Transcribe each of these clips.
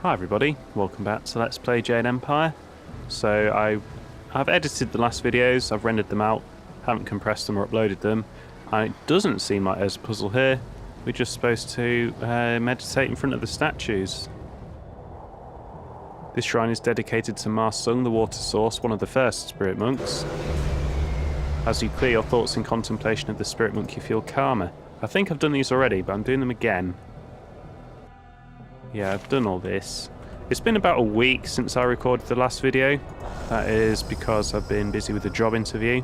Hi everybody, welcome back to Let's Play Jade Empire. So I've edited the last videos, I've rendered them out, haven't compressed them or uploaded them, and it doesn't seem like there's a puzzle here. We're just supposed to meditate in front of the statues. This shrine is dedicated to Ma Sung, the water source, one of the first spirit monks. As you clear your thoughts in contemplation of the spirit monk, you feel calmer. I think I've done these already, but I'm doing them again. Yeah, I've done all this. It's been about a week since I recorded the last video. That is because I've been busy with a job interview.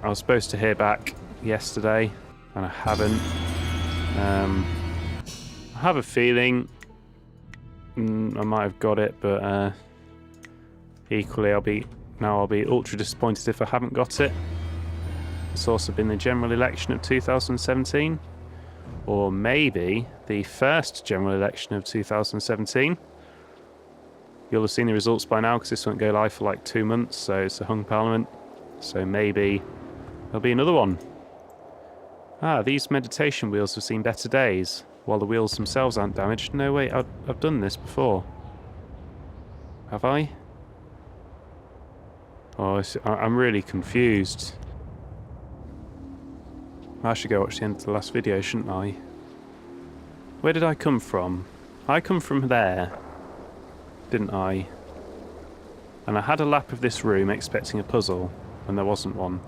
I was supposed to hear back yesterday, and I haven't. I have a feeling I might have got it, but equally I'll be ultra disappointed if I haven't got it. It's also been the general election of 2017. Or maybe the first general election of 2017. You'll have seen the results by now because this won't go live for like 2 months, so it's a hung parliament. So maybe there'll be another one. Ah, these meditation wheels have seen better days, while the wheels themselves aren't damaged. No, wait, I've done this before. Have I? Oh, I'm really confused. I should go watch the end of the last video, shouldn't I? Where did I come from? I come from there, didn't I? And I had a lap of this room expecting a puzzle, and there wasn't one.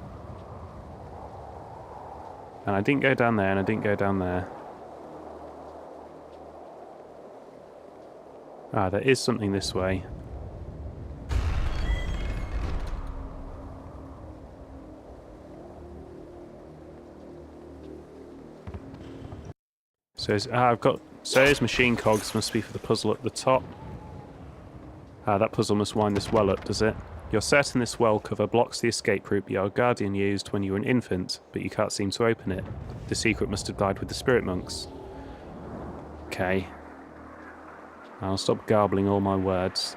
And I didn't go down there, and I didn't go down there. Ah, there is something this way. So those machine cogs must be for the puzzle at the top. Ah, that puzzle must wind this well up, does it? You're certain this well cover blocks the escape route your guardian used when you were an infant, but you can't seem to open it. The secret must have died with the spirit monks. Okay. I'll stop garbling all my words.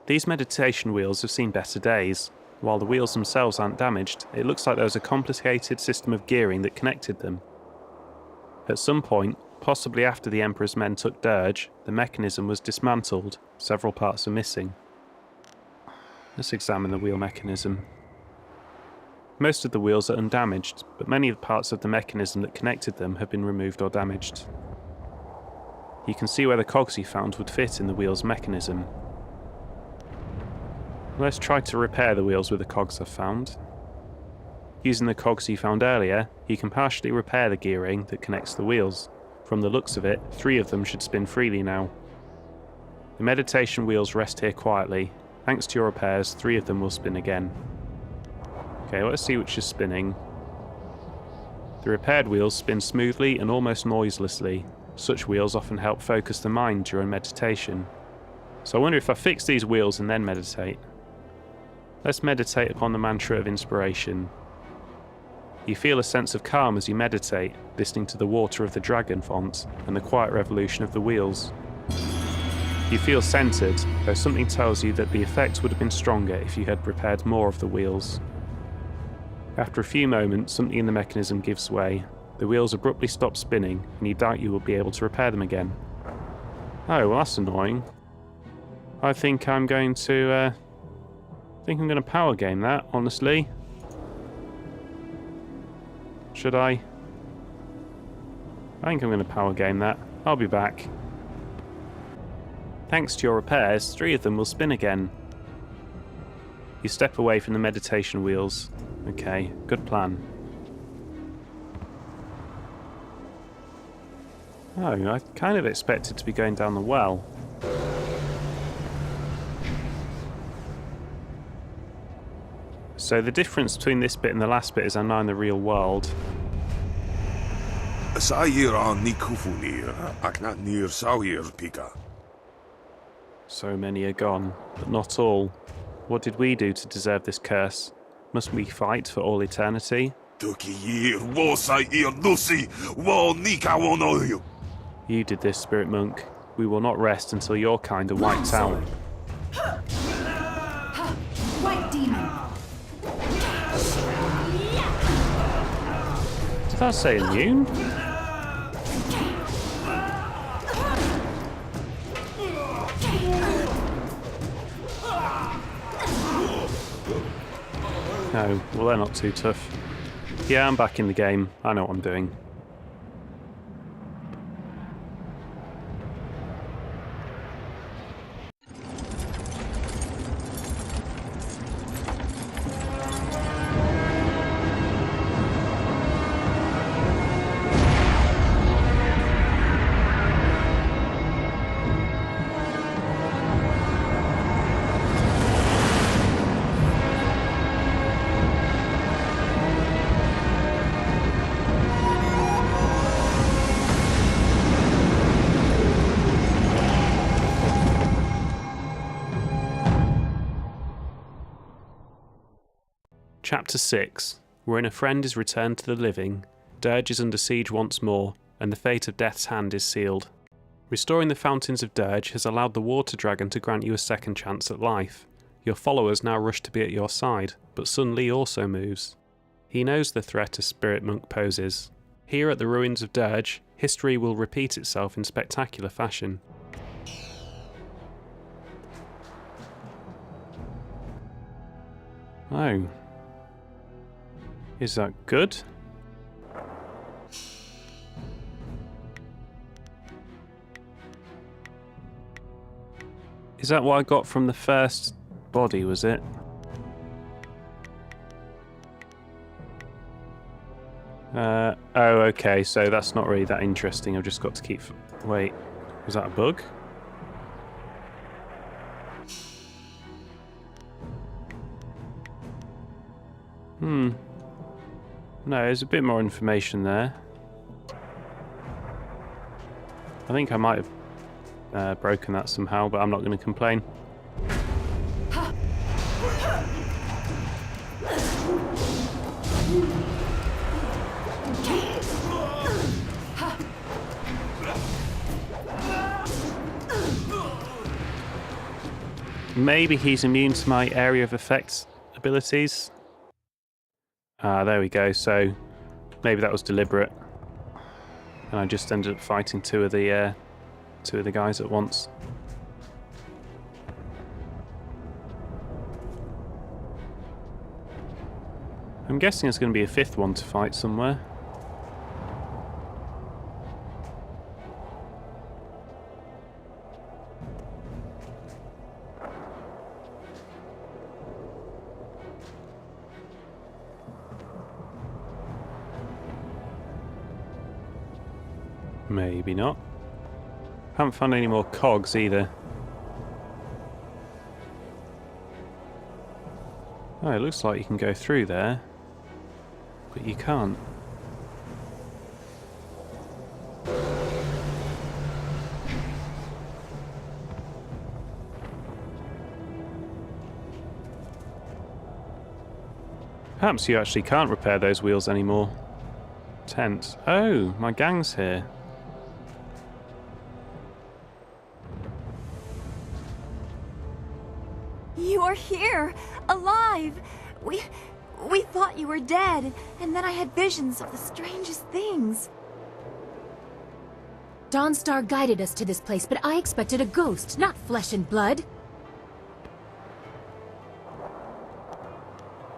These meditation wheels have seen better days. While the wheels themselves aren't damaged, it looks like there was a complicated system of gearing that connected them. At some point, possibly after the Emperor's men took Dirge, the mechanism was dismantled. Several parts are missing. Let's examine the wheel mechanism. Most of the wheels are undamaged, but many of the parts of the mechanism that connected them have been removed or damaged. You can see where the cogs you found would fit in the wheel's mechanism. Let's try to repair the wheels with the cogs I've found. Using the cogs you found earlier, you can partially repair the gearing that connects the wheels. From the looks of it, 3 of them should spin freely now. The meditation wheels rest here quietly. Thanks to your repairs, 3 of them will spin again. Okay, let's see which is spinning. The repaired wheels spin smoothly and almost noiselessly. Such wheels often help focus the mind during meditation. So I wonder if I fix these wheels and then meditate. Let's meditate upon the mantra of inspiration. You feel a sense of calm as you meditate, listening to the water of the dragon font and the quiet revolution of the wheels. You feel centered, though something tells you that the effect would have been stronger if you had repaired more of the wheels. After a few moments, something in the mechanism gives way. The wheels abruptly stop spinning, and you doubt you will be able to repair them again. Oh, well that's annoying. I think I'm going to power game that, honestly. Should I? I think I'm going to power game that. I'll be back. Thanks to your repairs, 3 of them will spin again. You step away from the meditation wheels. Okay, good plan. Oh, I kind of expected to be going down the well. So the difference between this bit and the last bit is I'm now in the real world. So many are gone, but not all. What did we do to deserve this curse? Must we fight for all eternity? You did this, spirit monk. We will not rest until your kind are wiped out. White demon! Does that say immune? No, well they're not too tough. Yeah, I'm back in the game. I know what I'm doing. Chapter 6, wherein a friend is returned to the living, Dirge is under siege once more, and the fate of Death's Hand is sealed. Restoring the Fountains of Dirge has allowed the Water Dragon to grant you a second chance at life. Your followers now rush to be at your side, but Sun Li also moves. He knows the threat a Spirit Monk poses. Here at the ruins of Dirge, history will repeat itself in spectacular fashion. Oh. Is that good? Is that what I got from the first body, was it? Oh, okay, so that's not really that interesting. I've just got to keep... Wait, was that a bug? No, there's a bit more information there. I think I might have broken that somehow, but I'm not going to complain. Maybe he's immune to my area of effect abilities. Ah, there we go. So maybe that was deliberate, and I just ended up fighting two of the guys at once. I'm guessing there's going to be a fifth one to fight somewhere. Maybe not. Haven't found any more cogs either. Oh, it looks like you can go through there, but you can't. Perhaps you actually can't repair those wheels anymore. Tense. Oh, my gang's here. You are here, alive! We thought you were dead, and then I had visions of the strangest things. Dawnstar guided us to this place, but I expected a ghost, not flesh and blood.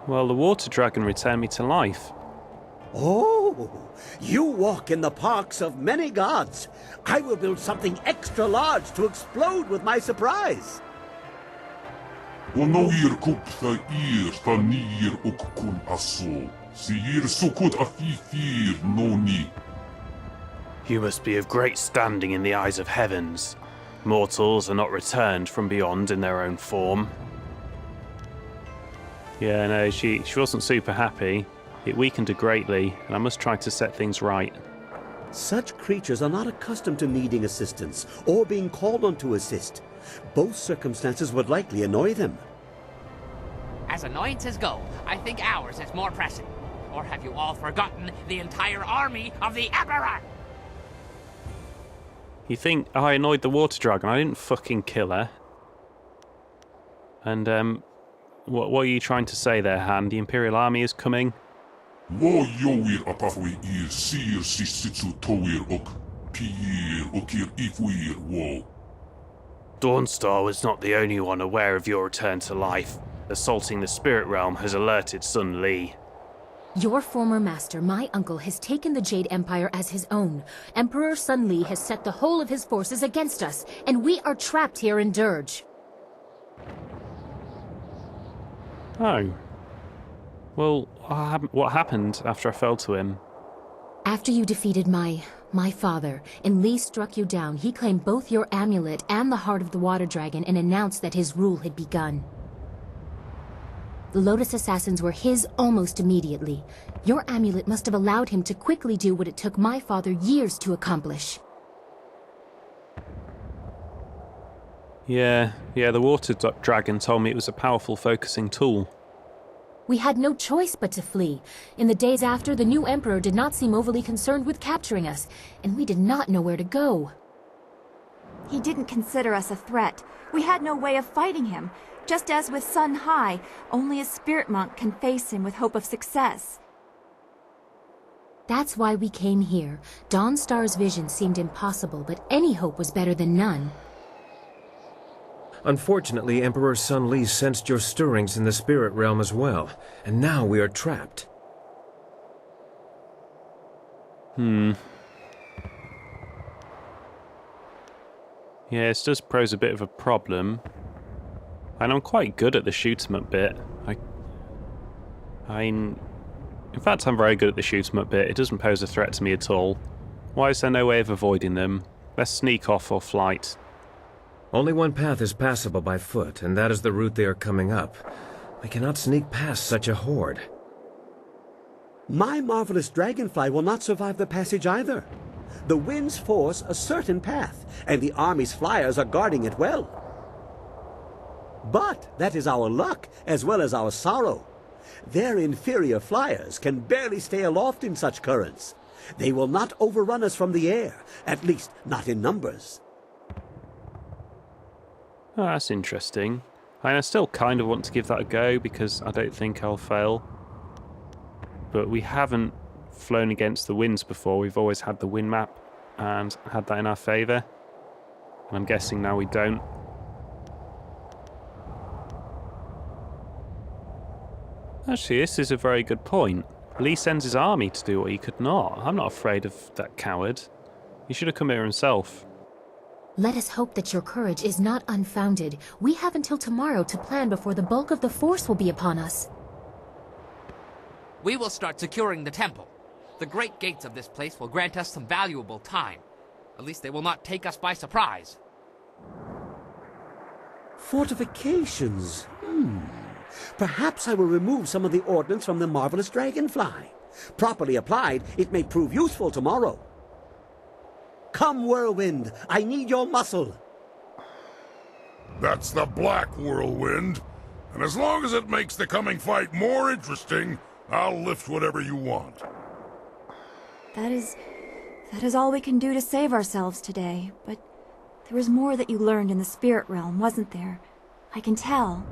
Well, the Water Dragon returned me to life. Oh, you walk in the parks of many gods. I will build something extra large to explode with my surprise. ونوير كوب ثائر ثانير أككون أصو سيير سكوت أفيثير نوني. You must be of great standing in the eyes of heavens. Mortals are not returned from beyond in their own form. Yeah, no, she wasn't super happy. It weakened her greatly, and I must try to set things right. Such creatures are not accustomed to needing assistance or being called on to assist. Both circumstances would likely annoy them. As annoyances go, I think ours is more pressing. Or have you all forgotten the entire army of the Emperor? You think I annoyed the Water Dragon? I didn't fucking kill her. And, what are you trying to say there, Han? The Imperial Army is coming? Lojowir apafwe ir sir sisitsu towir ok piir okir ifwir wo. Dawnstar was not the only one aware of your return to life. Assaulting the spirit realm has alerted Sun Li. Your former master, my uncle, has taken the Jade Empire as his own. Emperor Sun Li has set the whole of his forces against us, and we are trapped here in Dirge. Oh. Well, what happened after I fell to him? After you defeated my father, and Li struck you down, he claimed both your amulet and the heart of the water dragon and announced that his rule had begun. The Lotus Assassins were his almost immediately. Your amulet must have allowed him to quickly do what it took my father years to accomplish. Yeah, the water dragon told me it was a powerful focusing tool. We had no choice but to flee. In the days after, the new Emperor did not seem overly concerned with capturing us, and we did not know where to go. He didn't consider us a threat. We had no way of fighting him. Just as with Sun High, only a spirit monk can face him with hope of success. That's why we came here. Dawnstar's vision seemed impossible, but any hope was better than none. Unfortunately, Emperor Sun Li sensed your stirrings in the spirit realm as well, and now we are trapped. Yeah, this does pose a bit of a problem. And I'm quite good at the shoot 'em up bit. In fact, I'm very good at the shoot 'em up bit. It doesn't pose a threat to me at all. Why is there no way of avoiding them? Let's sneak off or flight. Only one path is passable by foot, and that is the route they are coming up. We cannot sneak past such a horde. My marvelous dragonfly will not survive the passage either. The winds force a certain path, and the army's flyers are guarding it well. But that is our luck, as well as our sorrow. Their inferior flyers can barely stay aloft in such currents. They will not overrun us from the air, at least not in numbers. Oh, that's interesting. I still kind of want to give that a go because I don't think I'll fail. But we haven't flown against the winds before. We've always had the wind map and had that in our favour. And I'm guessing now we don't. Actually, this is a very good point. Lee sends his army to do what he could not. I'm not afraid of that coward. He should have come here himself. Let us hope that your courage is not unfounded. We have until tomorrow to plan before the bulk of the force will be upon us. We will start securing the temple. The great gates of this place will grant us some valuable time. At least they will not take us by surprise. Fortifications. Perhaps I will remove some of the ordnance from the marvelous dragonfly. Properly applied, it may prove useful tomorrow. Come, whirlwind, I need your muscle. That's the Black Whirlwind. And as long as it makes the coming fight more interesting, I'll lift whatever you want. That is all we can do to save ourselves today. But there was more that you learned in the spirit realm, wasn't there? I can tell.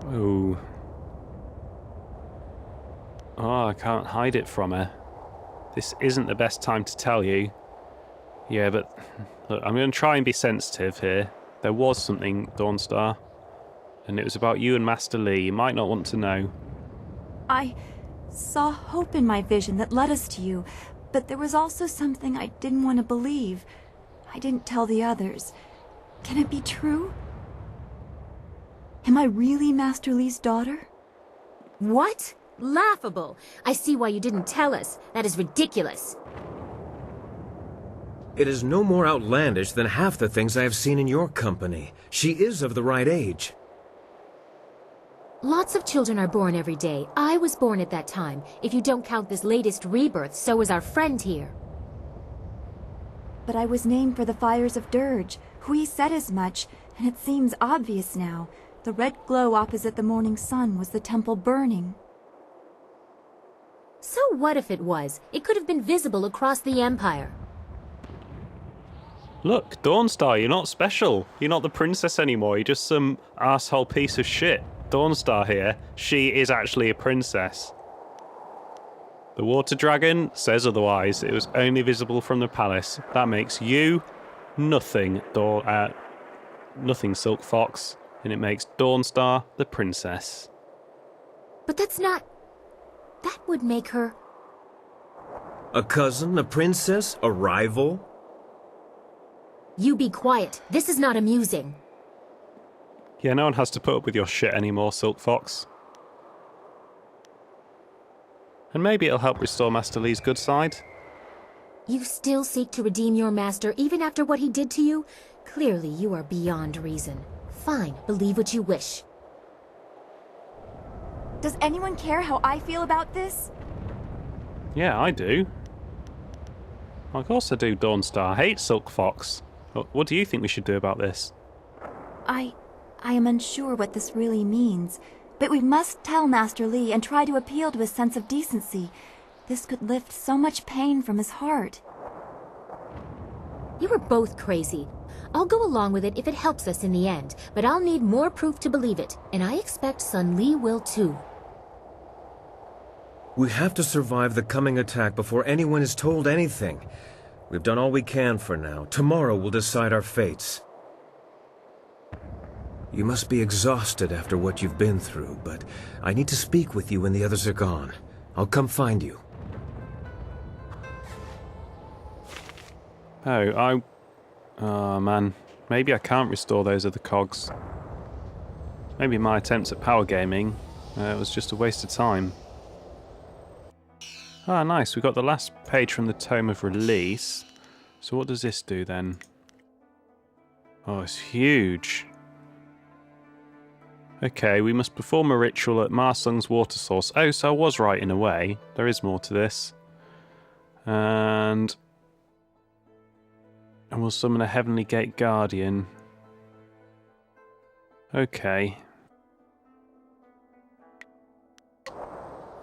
Oh, I can't hide it from her. This isn't the best time to tell you. Yeah, but look, I'm going to try and be sensitive here. There was something, Dawnstar, and it was about you and Master Lee. You might not want to know. I saw hope in my vision that led us to you, but there was also something I didn't want to believe. I didn't tell the others. Can it be true? Am I really Master Lee's daughter? What? Laughable. I see why you didn't tell us. That is ridiculous. It is no more outlandish than half the things I have seen in your company. She is of the right age. Lots of children are born every day. I was born at that time. If you don't count this latest rebirth, so is our friend here. But I was named for the fires of Dirge. Hui said as much, and it seems obvious now. The red glow opposite the morning sun was the temple burning. So what if it was? It could have been visible across the Empire. Look, Dawnstar, you're not special. You're not the princess anymore. You're just some asshole piece of shit. Dawnstar here. She is actually a princess. The water dragon says otherwise. It was only visible from the palace. That makes you nothing, nothing Silk Fox, and it makes Dawnstar the princess. But that's not... That would make her... A cousin? A princess? A rival? You be quiet. This is not amusing. Yeah, no one has to put up with your shit anymore, Silk Fox. And maybe it'll help restore Master Lee's good side. You still seek to redeem your master even after what he did to you? Clearly you are beyond reason. Fine, believe what you wish. Does anyone care how I feel about this? Yeah, I do. Of course I do, Dawnstar. I hate Silk Fox. What do you think we should do about this? I am unsure what this really means, but we must tell Master Lee and try to appeal to his sense of decency. This could lift so much pain from his heart. You are both crazy. I'll go along with it if it helps us in the end, but I'll need more proof to believe it, and I expect Sun Lee will too. We have to survive the coming attack before anyone is told anything. We've done all we can for now. Tomorrow we'll decide our fates. You must be exhausted after what you've been through, but I need to speak with you when the others are gone. I'll come find you. Oh, man. Maybe I can't restore those other cogs. Maybe my attempts at power gaming was just a waste of time. Ah, nice. We got the last page from the Tome of Release. So what does this do then? Oh, it's huge. Okay, we must perform a ritual at Ma Sung's water source. Oh, so I was right in a way. There is more to this. And we'll summon a Heavenly Gate Guardian. Okay.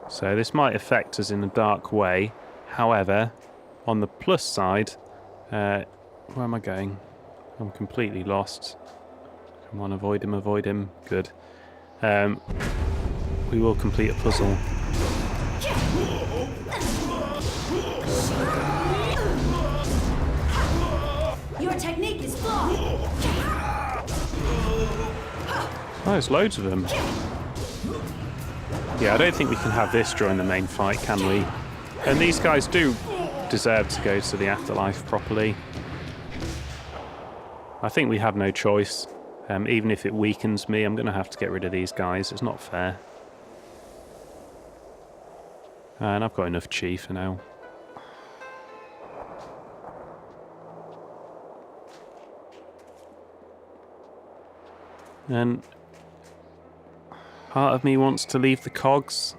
So this might affect us in a dark way. However, on the plus side, where am I going? I'm completely lost. Come on, avoid him, avoid him. Good. We will complete a puzzle. Your technique is flawed. Oh, there's loads of them. Yeah, I don't think we can have this during the main fight, can we? And these guys do deserve to go to the afterlife properly. I think we have no choice. Even if it weakens me, I'm going to have to get rid of these guys. It's not fair. And I've got enough chi for now. And part of me wants to leave the cogs,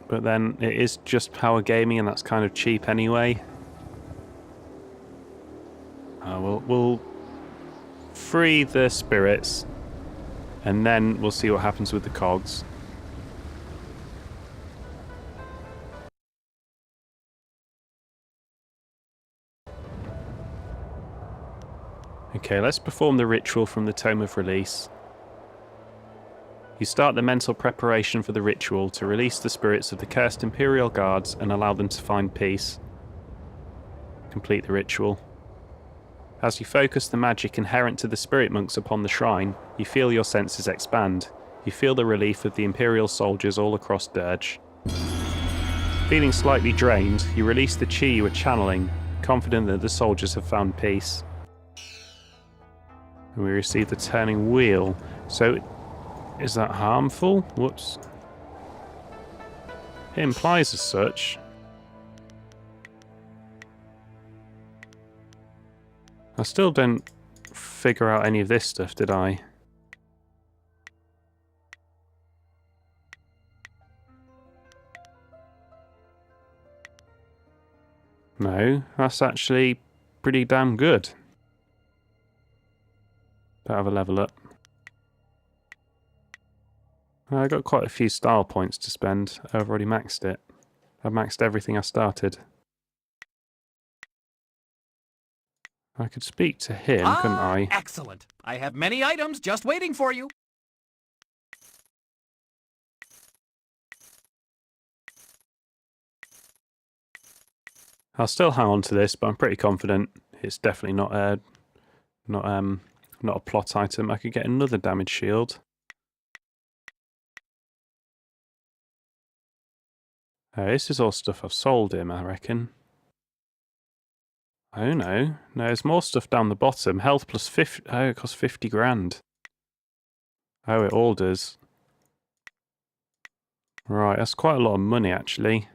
but then it is just power gaming and that's kind of cheap anyway. We'll free the spirits and then we'll see what happens with the cogs. Okay, let's perform the ritual from the Tome of Release. You start the mental preparation for the ritual to release the spirits of the cursed Imperial Guards and allow them to find peace. Complete the ritual. As you focus the magic inherent to the spirit monks upon the shrine, you feel your senses expand. You feel the relief of the Imperial soldiers all across Dirge. Feeling slightly drained, you release the chi you were channeling, confident that the soldiers have found peace. And we receive the turning wheel. So, is that harmful? Whoops. It implies as such. I still don't figure out any of this stuff, did I? No, that's actually pretty damn good. Don't have a level up. I got quite a few style points to spend. I've already maxed it. I've maxed everything I started. I could speak to him, couldn't I? Excellent. I have many items just waiting for you. I'll still hang on to this, but I'm pretty confident it's definitely not a plot item. I could get another damage shield. This is all stuff I've sold him, I reckon. Oh no, there's more stuff down the bottom. Health plus 50. Oh, it costs 50 grand. Oh, it all does. Right, that's quite a lot of money actually.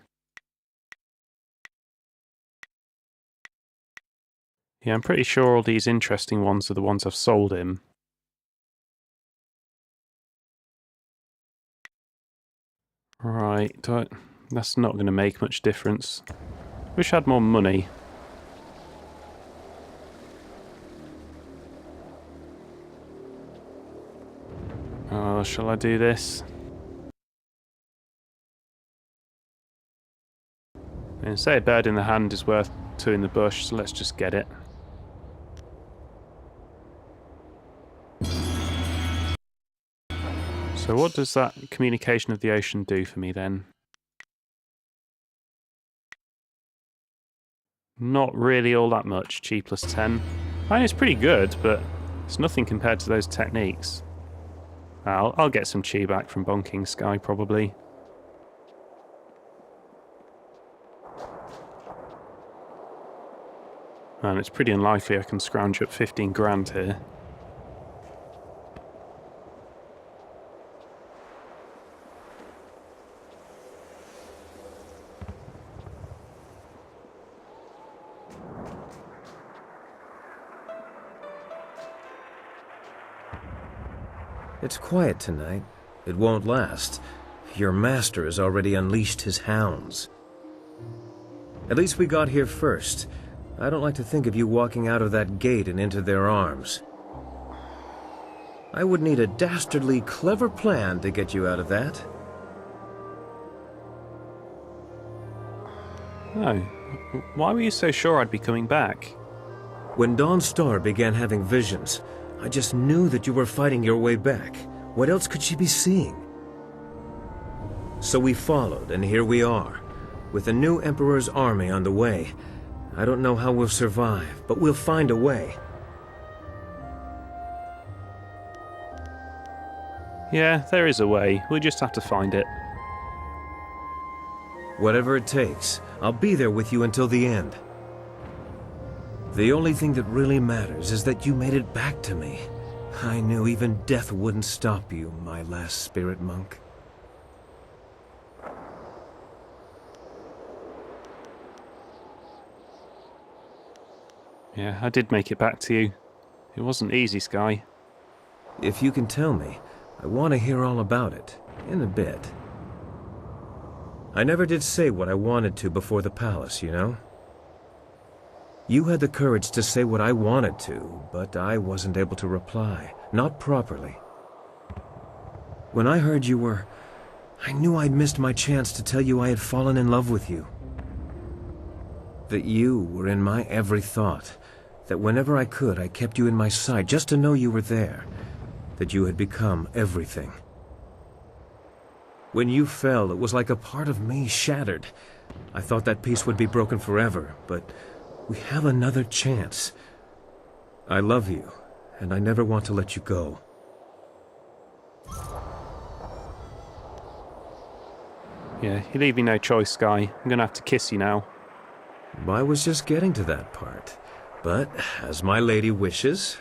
Yeah, I'm pretty sure all these interesting ones are the ones I've sold him. Right, that's not going to make much difference. Wish I had more money. Oh, shall I do this? And say a bird in the hand is worth two in the bush, so let's just get it. So what does that communication of the ocean do for me then? Not really all that much, chi plus 10. I mean, it's pretty good, but it's nothing compared to those techniques. I'll get some chi back from bonking Sky, probably. And it's pretty unlikely I can scrounge up 15 grand here. It's quiet tonight. It won't last. Your master has already unleashed his hounds. At least we got here first. I don't like to think of you walking out of that gate and into their arms. I would need a dastardly clever plan to get you out of that. Oh, why were you so sure I'd be coming back? When Dawn Star began having visions, I just knew that you were fighting your way back. What else could she be seeing? So we followed, and here we are, with the new Emperor's army on the way. I don't know how we'll survive, but we'll find a way. Yeah, there is a way. We'll just have to find it. Whatever it takes, I'll be there with you until the end. The only thing that really matters is that you made it back to me. I knew even death wouldn't stop you, my last spirit monk. Yeah, I did make it back to you. It wasn't easy, Sky. If you can tell me, I want to hear all about it, in a bit. I never did say what I wanted to before the palace, you know? You had the courage to say what I wanted to, but I wasn't able to reply. Not properly. When I heard you were... I knew I'd missed my chance to tell you I had fallen in love with you. That you were in my every thought. That whenever I could, I kept you in my sight just to know you were there. That you had become everything. When you fell, it was like a part of me shattered. I thought that piece would be broken forever, but... we have another chance. I love you, and I never want to let you go. Yeah, you leave me no choice, Sky. I'm gonna have to kiss you now. I was just getting to that part. But, as my lady wishes...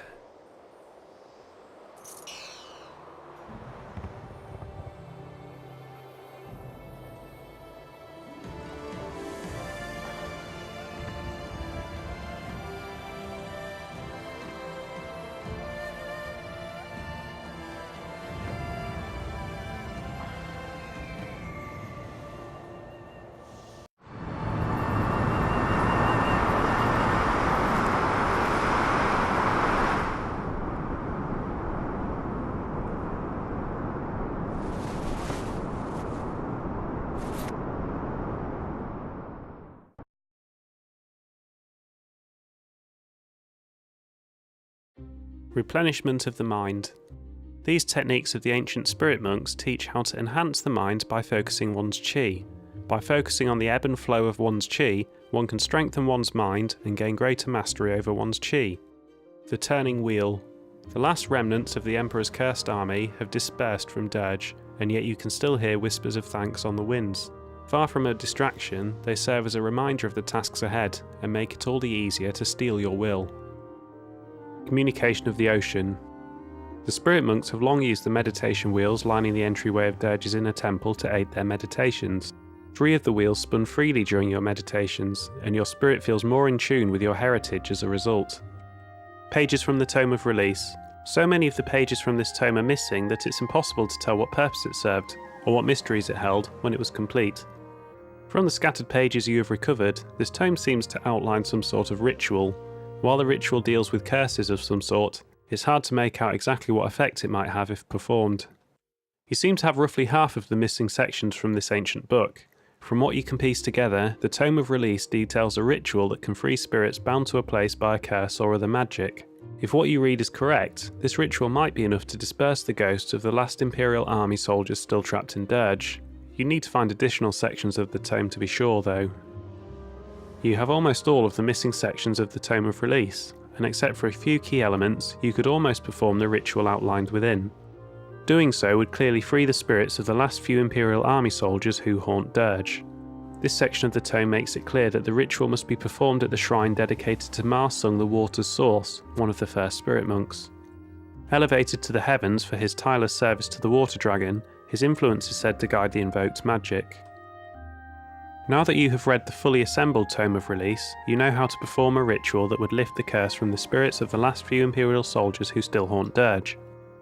Replenishment of the mind. These techniques of the ancient spirit monks teach how to enhance the mind by focusing one's chi. By focusing on the ebb and flow of one's chi, one can strengthen one's mind and gain greater mastery over one's chi. The Turning Wheel. The last remnants of the Emperor's cursed army have dispersed from Dirge, and yet you can still hear whispers of thanks on the winds. Far from a distraction, they serve as a reminder of the tasks ahead, and make it all the easier to steel your will. Communication of the Ocean. The spirit monks have long used the meditation wheels lining the entryway of Dirge's inner temple to aid their meditations. 3 of the wheels spun freely during your meditations, and your spirit feels more in tune with your heritage as a result. Pages from the Tome of Release. So many of the pages from this tome are missing that it's impossible to tell what purpose it served, or what mysteries it held when it was complete. From the scattered pages you have recovered, this tome seems to outline some sort of ritual. While the ritual deals with curses of some sort, it's hard to make out exactly what effect it might have if performed. You seem to have roughly half of the missing sections from this ancient book. From what you can piece together, the Tome of Release details a ritual that can free spirits bound to a place by a curse or other magic. If what you read is correct, this ritual might be enough to disperse the ghosts of the last Imperial Army soldiers still trapped in Dirge. You need to find additional sections of the tome to be sure, though. You have almost all of the missing sections of the Tome of Release, and except for a few key elements, you could almost perform the ritual outlined within. Doing so would clearly free the spirits of the last few Imperial Army soldiers who haunt Dirge. This section of the tome makes it clear that the ritual must be performed at the shrine dedicated to Marsung the Water's Source, one of the first spirit monks. Elevated to the heavens for his tireless service to the Water Dragon, his influence is said to guide the invoked magic. Now that you have read the fully assembled Tome of Release, you know how to perform a ritual that would lift the curse from the spirits of the last few Imperial soldiers who still haunt Dirge.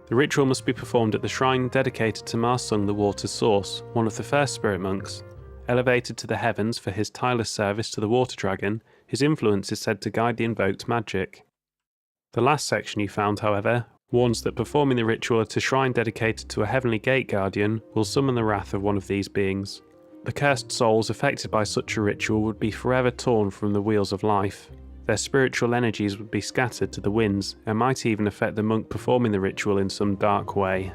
The ritual must be performed at the shrine dedicated to Marsung the Water's Source, one of the first spirit monks. Elevated to the heavens for his tireless service to the Water Dragon, his influence is said to guide the invoked magic. The last section you found, however, warns that performing the ritual at a shrine dedicated to a heavenly gate guardian will summon the wrath of one of these beings. The cursed souls affected by such a ritual would be forever torn from the wheels of life. Their spiritual energies would be scattered to the winds, and might even affect the monk performing the ritual in some dark way.